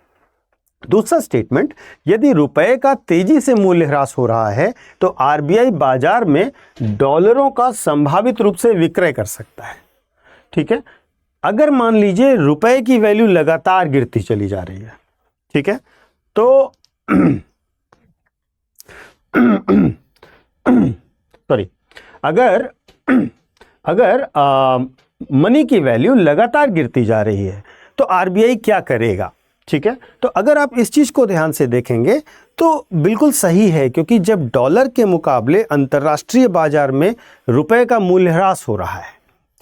दूसरा स्टेटमेंट, यदि रुपए का तेजी से मूल्य ह्रास हो रहा है तो आरबीआई बाजार में डॉलरों का संभावित रूप से विक्रय कर सकता है। ठीक है, अगर मान लीजिए रुपए की वैल्यू लगातार गिरती चली जा रही है, ठीक है, तो सॉरी, अगर मनी की वैल्यू लगातार गिरती जा रही है तो आरबीआई क्या करेगा। ठीक है, तो अगर आप इस चीज़ को ध्यान से देखेंगे तो बिल्कुल सही है, क्योंकि जब डॉलर के मुकाबले अंतर्राष्ट्रीय बाजार में रुपए का मूल्यह्रास हो रहा है,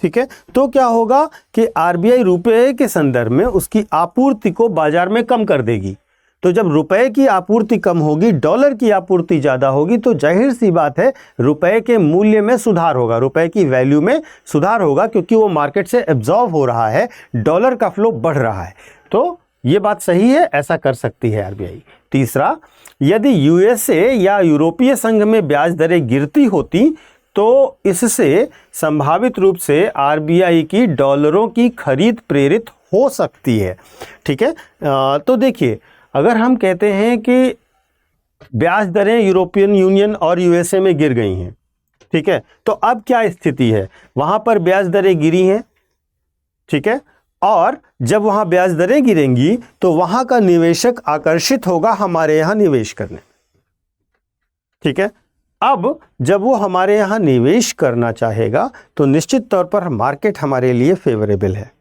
ठीक है, तो क्या होगा कि आरबीआई रुपए के संदर्भ में उसकी आपूर्ति को बाजार में कम कर देगी। तो जब रुपए की आपूर्ति कम होगी, डॉलर की आपूर्ति ज़्यादा होगी, तो जाहिर सी बात है रुपए के मूल्य में सुधार होगा, रुपए की वैल्यू में सुधार होगा, क्योंकि वो मार्केट से एब्जॉर्ब हो रहा है, डॉलर का फ्लो बढ़ रहा है। तो ये बात सही है, ऐसा कर सकती है आरबीआई। तीसरा, यदि यूएसए या यूरोपीय संघ में ब्याज दरें गिरती होती तो इससे संभावित रूप से आरबीआई की डॉलरों की खरीद प्रेरित हो सकती है। ठीक है, तो देखिए, अगर हम कहते हैं कि ब्याज दरें यूरोपियन यूनियन और यूएसए में गिर गई हैं, ठीक है, तो अब क्या स्थिति है, वहां पर ब्याज दरें गिरी हैं, ठीक है, और जब वहां ब्याज दरें गिरेंगी तो वहां का निवेशक आकर्षित होगा हमारे यहां निवेश करने। ठीक है, अब जब वो हमारे यहां निवेश करना चाहेगा तो निश्चित तौर पर मार्केट हमारे लिए फेवरेबल है।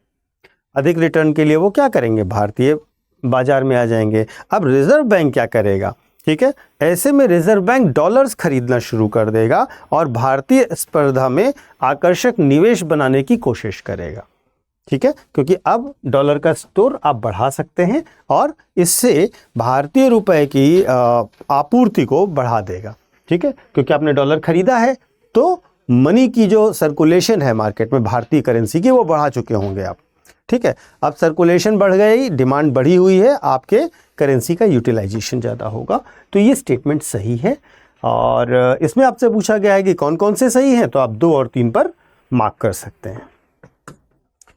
अधिक रिटर्न के लिए वो क्या करेंगे, भारतीय बाजार में आ जाएंगे। अब रिजर्व बैंक क्या करेगा, ठीक है, ऐसे में रिजर्व बैंक डॉलर्स खरीदना शुरू कर देगा और भारतीय स्पर्धा में आकर्षक निवेश बनाने की कोशिश करेगा। ठीक है, क्योंकि अब डॉलर का स्टोर आप बढ़ा सकते हैं और इससे भारतीय रुपए की आपूर्ति को बढ़ा देगा। ठीक है, क्योंकि आपने डॉलर खरीदा है तो मनी की जो सर्कुलेशन है मार्केट में भारतीय करेंसी की वो बढ़ा चुके होंगे आप। ठीक है, अब सर्कुलेशन बढ़ गई, डिमांड बढ़ी हुई है, आपके करेंसी का यूटिलाइजेशन ज़्यादा होगा। तो ये स्टेटमेंट सही है और इसमें आपसे पूछा गया है कि कौन कौन से सही हैं, तो आप 2 और 3 पर मार्क कर सकते हैं।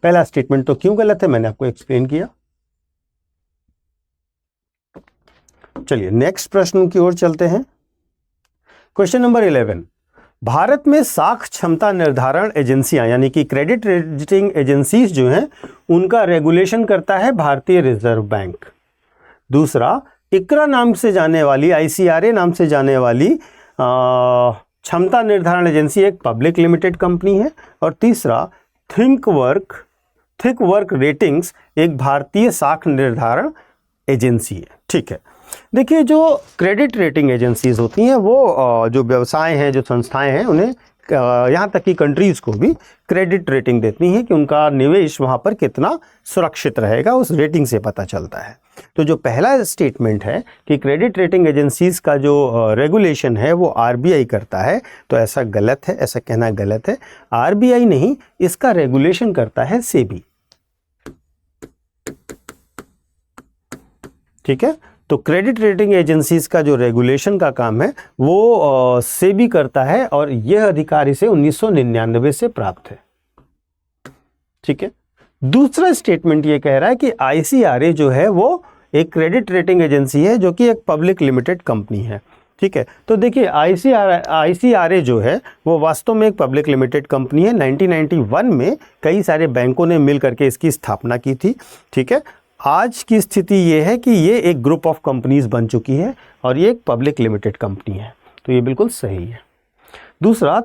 पहला स्टेटमेंट तो क्यों गलत है मैंने आपको एक्सप्लेन किया। चलिए नेक्स्ट प्रश्न की ओर चलते हैं। क्वेश्चन नंबर 11, भारत में साख क्षमता निर्धारण एजेंसियां यानी कि क्रेडिट रेटिंग एजेंसीज जो हैं उनका रेगुलेशन करता है भारतीय रिजर्व बैंक। दूसरा, इक्रा नाम से जाने वाली, आईसीआरए नाम से जाने वाली क्षमता निर्धारण एजेंसी एक पब्लिक लिमिटेड कंपनी है। और तीसरा, थिंक वर्क रेटिंग्स एक भारतीय साख निर्धारण एजेंसी है। ठीक है, देखिए, जो क्रेडिट रेटिंग एजेंसीज होती हैं वो जो व्यवसाय हैं, जो संस्थाएं हैं, उन्हें यहाँ तक कि कंट्रीज़ को भी क्रेडिट रेटिंग देती हैं कि उनका निवेश वहाँ पर कितना सुरक्षित रहेगा, उस रेटिंग से पता चलता है। तो जो पहला स्टेटमेंट है कि क्रेडिट रेटिंग एजेंसीज का जो रेगुलेशन है वो आरबीआई करता है, तो ऐसा गलत है, ऐसा कहना गलत है। आरबीआई नहीं, इसका रेगुलेशन करता है सेबी। ठीक है, तो क्रेडिट रेटिंग एजेंसीज का जो रेगुलेशन का काम है वो सेबी करता है और यह अधिकार इसे 1999 से प्राप्त है। ठीक है, दूसरा स्टेटमेंट ये कह रहा है कि आईसीआरए जो है वो एक क्रेडिट रेटिंग एजेंसी है जो कि एक पब्लिक लिमिटेड कंपनी है। ठीक है, तो देखिए, आईसीआरए जो है वो वास्तव में एक पब्लिक लिमिटेड कंपनी है। 1991 में कई सारे बैंकों ने मिल करके इसकी स्थापना की थी। ठीक है, आज की स्थिति ये है कि ये एक ग्रुप ऑफ कंपनीज बन चुकी है और ये एक पब्लिक लिमिटेड कंपनी है, तो ये बिल्कुल सही है। दूसरा,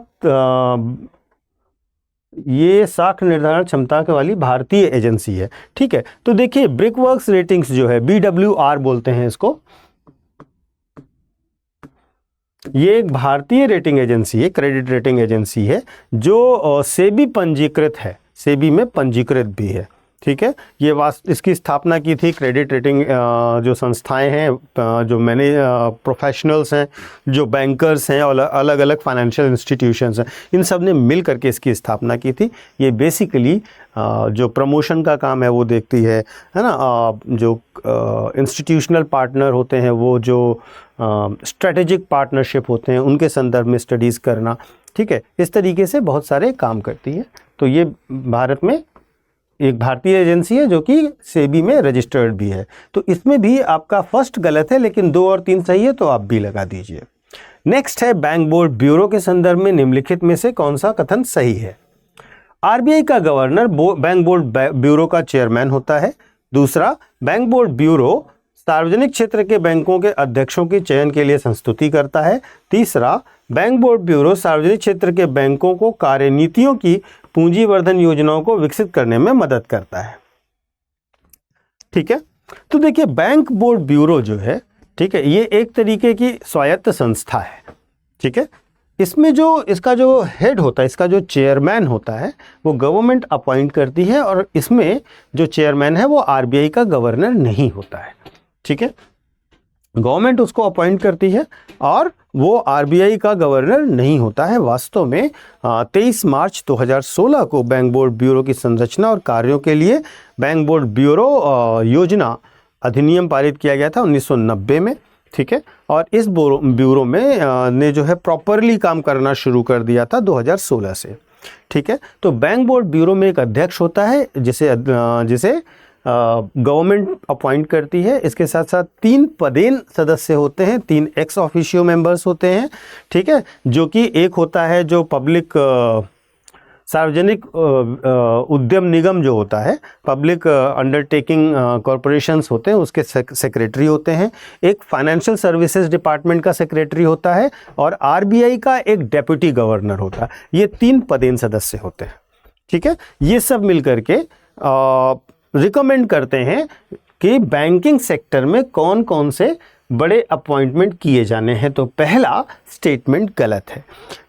ये साख निर्धारण क्षमता के वाली भारतीय एजेंसी है। ठीक है, तो देखिए, ब्रिकवर्क्स रेटिंग्स जो है, BWR बोलते हैं इसको, ये एक भारतीय रेटिंग एजेंसी है, क्रेडिट रेटिंग एजेंसी है जो सेबी पंजीकृत है, सेबी में पंजीकृत भी है। ठीक है, ये इसकी स्थापना की थी क्रेडिट रेटिंग जो संस्थाएं हैं, जो प्रोफेशनल्स हैं, जो बैंकर्स हैं और अलग अलग फाइनेंशियल इंस्टीट्यूशंस हैं, इन सब ने मिल करके इसकी स्थापना की थी। ये बेसिकली जो प्रमोशन का काम है वो देखती है ना, जो इंस्टीट्यूशनल पार्टनर होते हैं, वो जो स्ट्रेटेजिक पार्टनरशिप होते हैं, उनके संदर्भ में स्टडीज़ करना। ठीक है, इस तरीके से बहुत सारे काम करती है। तो ये भारत में एक भारतीय एजेंसी है जो कि सेबी में रजिस्टर्ड भी है। तो इसमें भी आपका फर्स्ट गलत है, लेकिन 2 और 3 सही है, तो आप भी लगा दीजिए। नेक्स्ट है, बैंक बोर्ड ब्यूरो के संदर्भ में निम्नलिखित में से कौन सा कथन सही है। आरबीआई का गवर्नर बैंक बोर्ड ब्यूरो का चेयरमैन होता है। दूसरा, बैंक बोर्ड ब्यूरो सार्वजनिक क्षेत्र के बैंकों के अध्यक्षों के चयन के लिए संस्तुति करता है। तीसरा, बैंक बोर्ड ब्यूरो सार्वजनिक क्षेत्र के बैंकों को कार्यनीतियों की पूंजीवर्धन योजनाओं को विकसित करने में मदद करता है। ठीक है, तो देखिए, बैंक बोर्ड ब्यूरो जो है, ठीक है, ये एक तरीके की स्वायत्त संस्था है। ठीक है, इसमें जो इसका जो हेड होता है, इसका जो चेयरमैन होता है, वो गवर्नमेंट अपॉइंट करती है और इसमें जो चेयरमैन है वो आरबीआई का गवर्नर नहीं होता है। ठीक है, गवर्नमेंट उसको अपॉइंट करती है और वो आरबीआई का गवर्नर नहीं होता है। वास्तव में 23 मार्च 2016 को बैंक बोर्ड ब्यूरो की संरचना और कार्यों के लिए बैंक बोर्ड ब्यूरो योजना अधिनियम पारित किया गया था 1990 में। ठीक है, और इस ब्यूरो में ने जो है प्रॉपरली काम करना शुरू कर दिया था 2016 से। ठीक है, तो बैंक बोर्ड ब्यूरो में एक अध्यक्ष होता है जिसे गवर्नमेंट अपॉइंट करती है। इसके साथ साथ 3 पदेन सदस्य होते हैं, 3 एक्स ऑफिशियो मेंबर्स होते हैं। ठीक है, जो कि एक होता है जो पब्लिक सार्वजनिक उद्यम निगम जो होता है, पब्लिक अंडरटेकिंग कॉरपोरेशंस होते हैं, उसके सेक्रेटरी होते हैं। एक फाइनेंशियल सर्विसेज डिपार्टमेंट का सेक्रेटरी होता है और आरबीआई का एक डेप्यूटी गवर्नर होता है। ये 3 पदेन सदस्य होते हैं। ठीक है, ये सब मिलकर के रिकमेंड करते हैं कि बैंकिंग सेक्टर में कौन कौन से बड़े अपॉइंटमेंट किए जाने हैं। तो पहला स्टेटमेंट गलत है।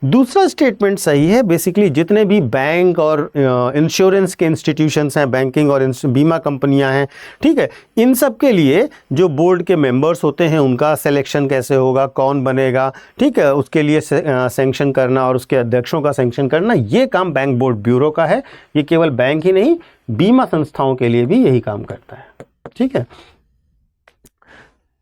दूसरा स्टेटमेंट सही है। बेसिकली जितने भी बैंक और इंश्योरेंस के इंस्टीट्यूशंस हैं, बैंकिंग और बीमा कंपनियां हैं, ठीक है, इन सब के लिए जो बोर्ड के मेंबर्स होते हैं उनका सिलेक्शन कैसे होगा, कौन बनेगा, ठीक है, उसके लिए सैंक्शन करना और उसके अध्यक्षों का सैंक्शन करना, ये काम बैंक बोर्ड ब्यूरो का है। ये केवल बैंक ही नहीं, बीमा संस्थाओं के लिए भी यही काम करता है। ठीक है,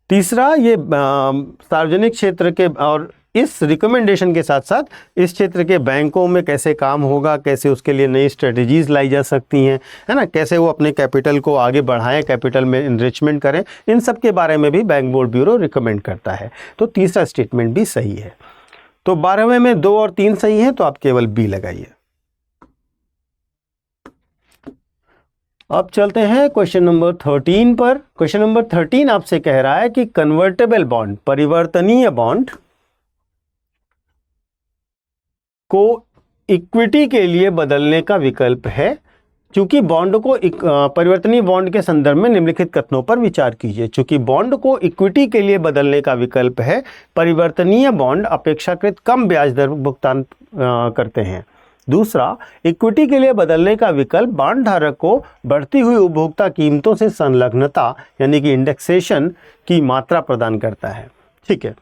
तीसरा, ये सार्वजनिक क्षेत्र के और इस रिकमेंडेशन के साथ साथ इस क्षेत्र के बैंकों में कैसे काम होगा, कैसे उसके लिए नई स्ट्रेटजीज लाई जा सकती हैं, है ना, कैसे वो अपने कैपिटल को आगे बढ़ाएं, कैपिटल में इनरिचमेंट करें, इन सब के बारे में भी बैंक बोर्ड ब्यूरो रिकमेंड करता है। तो तीसरा स्टेटमेंट भी सही है। तो 12वें में 2 और 3 सही हैं, तो आप केवल बी लगाइए। अब चलते हैं क्वेश्चन नंबर 13 पर। क्वेश्चन नंबर 13 आपसे कह रहा है कि कन्वर्टेबल बॉन्ड, परिवर्तनीय बॉन्ड को इक्विटी के लिए बदलने का विकल्प है। चूंकि बॉन्ड को परिवर्तनीय बॉन्ड के संदर्भ में निम्नलिखित कथनों पर विचार कीजिए। चूंकि बॉन्ड को इक्विटी के लिए बदलने का विकल्प है, परिवर्तनीय बॉन्ड अपेक्षाकृत कम ब्याज दर भुगतान करते हैं। दूसरा, इक्विटी के लिए बदलने का विकल्प बॉन्ड धारक को बढ़ती हुई उपभोक्ता कीमतों से संलग्नता यानी कि इंडेक्सेशन की मात्रा प्रदान करता है। ठीक है,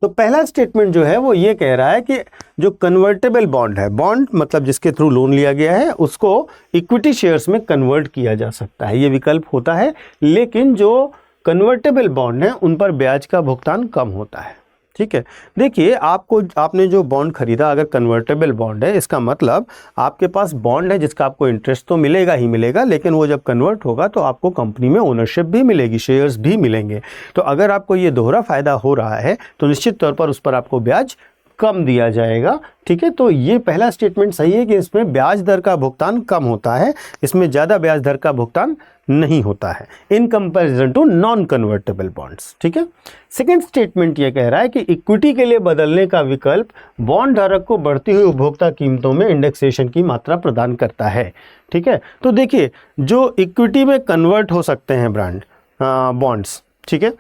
तो पहला स्टेटमेंट जो है वो ये कह रहा है कि जो कन्वर्टेबल बॉन्ड है, बॉन्ड मतलब जिसके थ्रू लोन लिया गया है, उसको इक्विटी शेयर्स में कन्वर्ट किया जा सकता है, ये विकल्प होता है। लेकिन जो कन्वर्टेबल बॉन्ड है उन पर ब्याज का भुगतान कम होता है। ठीक है, देखिए, आपने जो बॉन्ड खरीदा, अगर कन्वर्टेबल बॉन्ड है, इसका मतलब आपके पास बॉन्ड है जिसका आपको इंटरेस्ट तो मिलेगा ही मिलेगा, लेकिन वो जब कन्वर्ट होगा तो आपको कंपनी में ओनरशिप भी मिलेगी, शेयर्स भी मिलेंगे। तो अगर आपको ये दोहरा फायदा हो रहा है तो निश्चित तौर पर उस पर आपको ब्याज कम दिया जाएगा। ठीक है, तो ये पहला स्टेटमेंट सही है कि इसमें ब्याज दर का भुगतान कम होता है, इसमें ज़्यादा ब्याज दर का भुगतान नहीं होता है in comparison to non convertible bonds. ठीक है, सेकंड स्टेटमेंट ये कह रहा है कि इक्विटी के लिए बदलने का विकल्प बॉन्ड धारक को बढ़ती हुई उपभोक्ता कीमतों में इंडेक्सेशन की मात्रा प्रदान करता है। ठीक है, तो देखिए, जो इक्विटी में कन्वर्ट हो सकते हैं बॉन्ड्स, ठीक है,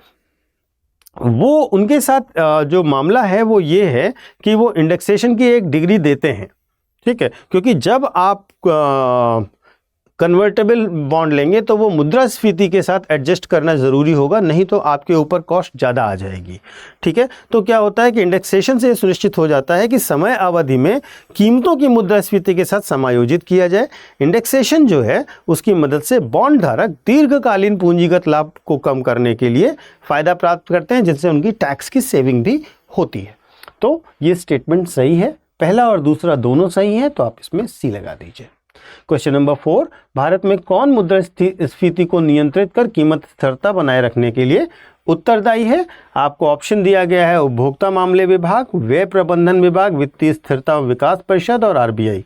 वो उनके साथ जो मामला है वो ये है कि वो इंडेक्सेशन की एक डिग्री देते हैं। ठीक है, क्योंकि जब आप कन्वर्टेबल बॉन्ड लेंगे तो वो मुद्रास्फीति के साथ एडजस्ट करना ज़रूरी होगा, नहीं तो आपके ऊपर कॉस्ट ज़्यादा आ जाएगी। ठीक है, तो क्या होता है कि इंडेक्सेशन से सुनिश्चित हो जाता है कि समय अवधि में कीमतों की मुद्रास्फीति के साथ समायोजित किया जाए। इंडेक्सेशन जो है उसकी मदद से बॉन्ड धारक दीर्घकालीन पूंजीगत लाभ को कम करने के लिए फ़ायदा प्राप्त करते हैं, जिससे उनकी टैक्स की सेविंग भी होती है। तो ये स्टेटमेंट सही है, पहला और दूसरा दोनों सही हैं, तो आप इसमें सी लगा दीजिए। क्वेश्चन नंबर 4, भारत में कौन मुद्रास्फीति को नियंत्रित कर कीमत स्थिरता बनाए रखने के लिए उत्तरदायी है? आपको ऑप्शन दिया गया है उपभोक्ता मामले विभाग, व्यय प्रबंधन विभाग, वित्तीय स्थिरता विकास परिषद और आरबीआई।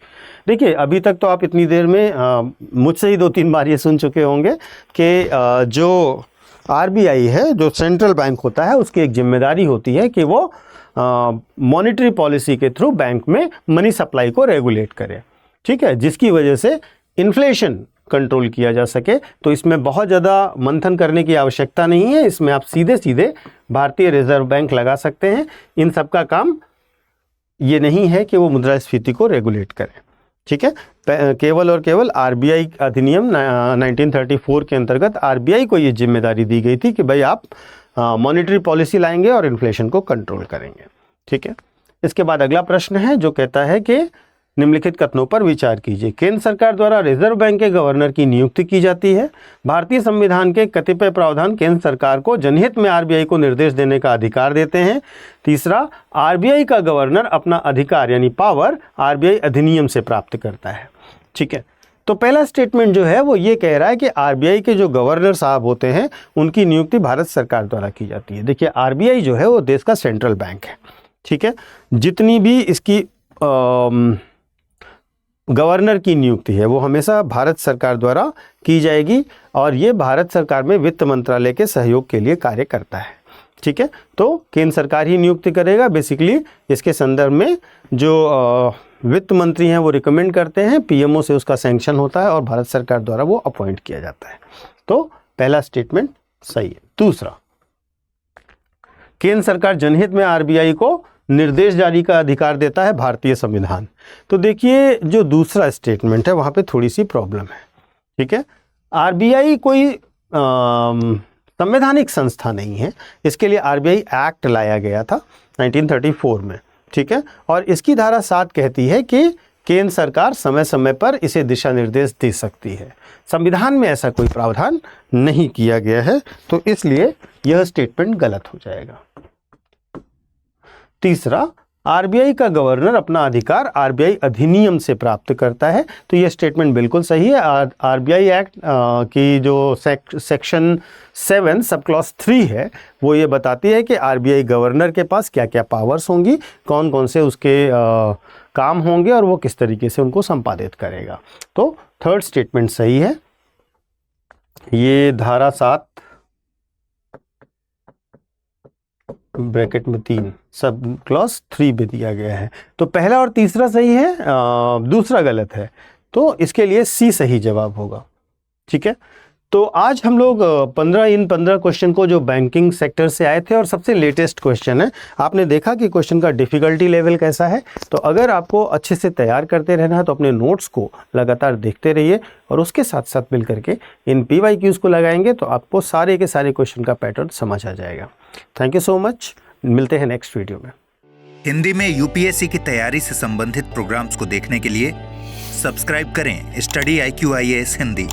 देखिए, अभी तक तो आप इतनी देर में मुझसे ही 2-3 बार ये सुन चुके होंगे कि जो आरबीआई है, जो सेंट्रल बैंक होता है, उसकी एक जिम्मेदारी होती है कि वो मॉनेटरी पॉलिसी के थ्रू बैंक में मनी सप्लाई को रेगुलेट करे। ठीक है, जिसकी वजह से इन्फ्लेशन कंट्रोल किया जा सके। तो इसमें बहुत ज़्यादा मंथन करने की आवश्यकता नहीं है, इसमें आप सीधे सीधे भारतीय रिजर्व बैंक लगा सकते हैं। इन सब का काम ये नहीं है कि वो मुद्रास्फीति को रेगुलेट करें। ठीक है, केवल और केवल आरबीआई अधिनियम 1934 के अंतर्गत आरबीआई को ये जिम्मेदारी दी गई थी कि भाई आप मॉनेटरी पॉलिसी लाएंगे और इन्फ्लेशन को कंट्रोल करेंगे। ठीक है, इसके बाद अगला प्रश्न है जो कहता है कि निम्नलिखित कथनों पर विचार कीजिए। केंद्र सरकार द्वारा रिजर्व बैंक के गवर्नर की नियुक्ति की जाती है। भारतीय संविधान के कतिपय प्रावधान केंद्र सरकार को जनहित में आरबीआई को निर्देश देने का अधिकार देते हैं। तीसरा, आरबीआई का गवर्नर अपना अधिकार यानी पावर आरबीआई अधिनियम से प्राप्त करता है। ठीक है, तो पहला स्टेटमेंट जो है वो ये कह रहा है कि आरबीआई के जो गवर्नर साहब होते हैं उनकी नियुक्ति भारत सरकार द्वारा की जाती है। देखिए, आरबीआई जो है वो देश का सेंट्रल बैंक है। ठीक है, जितनी भी इसकी गवर्नर की नियुक्ति है वो हमेशा भारत सरकार द्वारा की जाएगी और ये भारत सरकार में वित्त मंत्रालय के सहयोग के लिए कार्य करता है। ठीक है, तो केंद्र सरकार ही नियुक्ति करेगा। बेसिकली इसके संदर्भ में जो वित्त मंत्री हैं वो रिकमेंड करते हैं, पीएमओ से उसका सैंक्शन होता है और भारत सरकार द्वारा वो अपॉइंट किया जाता है। तो पहला स्टेटमेंट सही है। दूसरा, केंद्र सरकार जनहित में आरबीआई को निर्देश जारी का अधिकार देता है भारतीय संविधान। तो देखिए, जो दूसरा स्टेटमेंट है वहाँ पे थोड़ी सी प्रॉब्लम है। ठीक है, आरबीआई कोई संवैधानिक संस्था नहीं है। इसके लिए आरबीआई एक्ट लाया गया था 1934 में। ठीक है, और इसकी धारा 7 कहती है कि केंद्र सरकार समय समय पर इसे दिशा निर्देश दे सकती है। संविधान में ऐसा कोई प्रावधान नहीं किया गया है, तो इसलिए यह स्टेटमेंट गलत हो जाएगा। तीसरा, आरबीआई का गवर्नर अपना अधिकार आरबीआई अधिनियम से प्राप्त करता है। तो यह स्टेटमेंट बिल्कुल सही है। आरबीआई एक्ट की जो सेक्शन 7 सब क्लॉज 3 है वो ये बताती है कि आरबीआई गवर्नर के पास क्या क्या पावर्स होंगी, कौन कौन से उसके काम होंगे और वो किस तरीके से उनको संपादित करेगा। तो थर्ड स्टेटमेंट सही है। ये धारा 7 ब्रैकेट में 3 सब क्लॉज 3 भी दिया गया है। तो पहला और तीसरा सही है, दूसरा गलत है। तो इसके लिए सी सही जवाब होगा। ठीक है, तो आज हम लोग 15 क्वेश्चन को जो बैंकिंग सेक्टर से आए थे और सबसे लेटेस्ट क्वेश्चन है। आपने देखा कि क्वेश्चन का डिफ़िकल्टी लेवल कैसा है। तो अगर आपको अच्छे से तैयार करते रहना है तो अपने नोट्स को लगातार देखते रहिए और उसके साथ साथ मिल करके इन PYQs को लगाएंगे तो आपको सारे के सारे क्वेश्चन का पैटर्न समझ आ जाएगा। Thank you so much. मिलते हैं नेक्स्ट वीडियो में। हिंदी में यूपीएससी की तैयारी से संबंधित प्रोग्राम्स को देखने के लिए सब्सक्राइब करें स्टडी IQ IAS हिंदी।